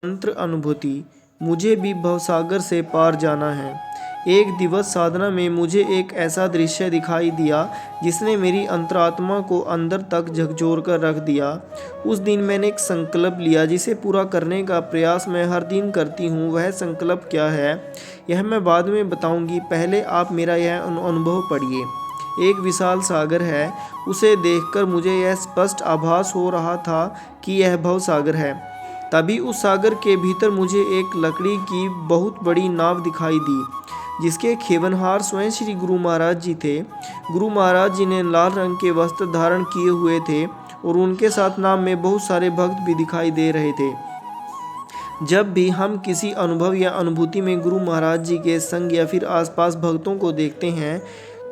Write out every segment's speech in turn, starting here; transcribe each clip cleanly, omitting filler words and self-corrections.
मंत्र अनुभूति। मुझे भी भवसागर से पार जाना है। एक दिवस साधना में मुझे एक ऐसा दृश्य दिखाई दिया जिसने मेरी अंतरात्मा को अंदर तक झकझोर कर रख दिया। उस दिन मैंने एक संकल्प लिया जिसे पूरा करने का प्रयास मैं हर दिन करती हूँ। वह संकल्प क्या है यह मैं बाद में बताऊँगी, पहले आप मेरा यह अनुभव पढ़िए। एक विशाल सागर है, उसे देखकर मुझे यह स्पष्ट आभास हो रहा था कि यह भवसागर है। तभी उस सागर के भीतर मुझे एक लकड़ी की बहुत बड़ी नाव दिखाई दी जिसके खेवनहार स्वयं श्री गुरु महाराज जी थे। गुरु महाराज जी ने लाल रंग के वस्त्र धारण किए हुए थे और उनके साथ नाव में बहुत सारे भक्त भी दिखाई दे रहे थे। जब भी हम किसी अनुभव या अनुभूति में गुरु महाराज जी के संग या फिर आसपास भक्तों को देखते हैं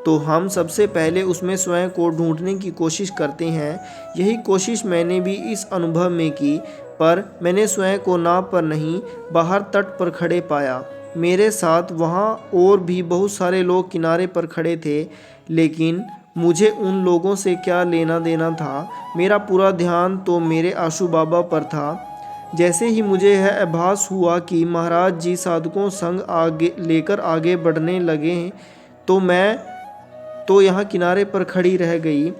तो हम सबसे पहले उसमें स्वयं को ढूंढने की कोशिश करते हैं। यही कोशिश मैंने भी इस अनुभव में की, पर मैंने स्वयं को नाव पर नहीं, बाहर तट पर खड़े पाया। मेरे साथ वहाँ और भी बहुत सारे लोग किनारे पर खड़े थे, लेकिन मुझे उन लोगों से क्या लेना देना था। मेरा पूरा ध्यान तो मेरे आशु बाबा पर था। जैसे ही मुझे यह आभास हुआ कि महाराज जी साधकों संग आगे लेकर आगे बढ़ने लगे तो मैं तो यहाँ किनारे पर खड़ी रह गई।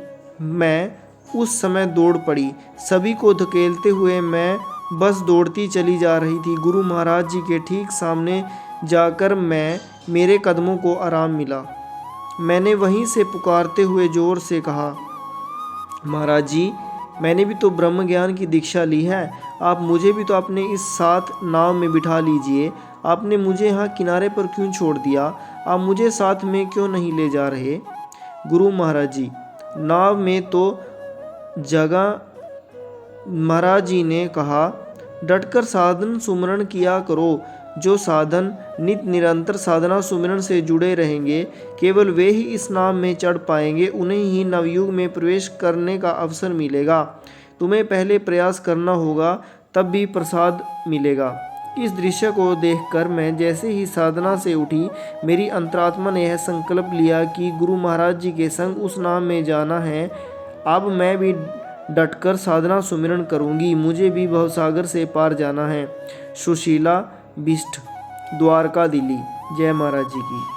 मैं उस समय दौड़ पड़ी। सभी को धकेलते हुए मैं बस दौड़ती चली जा रही थी। गुरु महाराज जी के ठीक सामने जाकर मेरे कदमों को आराम मिला। मैंने वहीं से पुकारते हुए जोर से कहा, महाराज जी, मैंने भी तो ब्रह्म ज्ञान की दीक्षा ली है। आप मुझे भी तो अपने इस साथ नाव में बिठा लीजिए। आपने मुझे यहाँ किनारे पर क्यों छोड़ दिया? आप मुझे साथ में क्यों नहीं ले जा रहे? गुरु महाराज जी, नाव में तो जगह। महाराज जी ने कहा, डटकर साधन सुमरण किया करो। जो साधन नित निरंतर साधना सुमिरन से जुड़े रहेंगे, केवल वे ही इस नाम में चढ़ पाएंगे। उन्हें ही नवयुग में प्रवेश करने का अवसर मिलेगा। तुम्हें पहले प्रयास करना होगा, तब भी प्रसाद मिलेगा। इस दृश्य को देखकर मैं जैसे ही साधना से उठी, मेरी अंतरात्मा ने यह संकल्प लिया कि गुरु महाराज जी के संग उस नाम में जाना है। अब मैं भी डटकर साधना सुमिरन करूंगी। मुझे भी भवसागर से पार जाना है। सुशीला बिष्ट, द्वारका दिल्ली। जय महाराज जी की।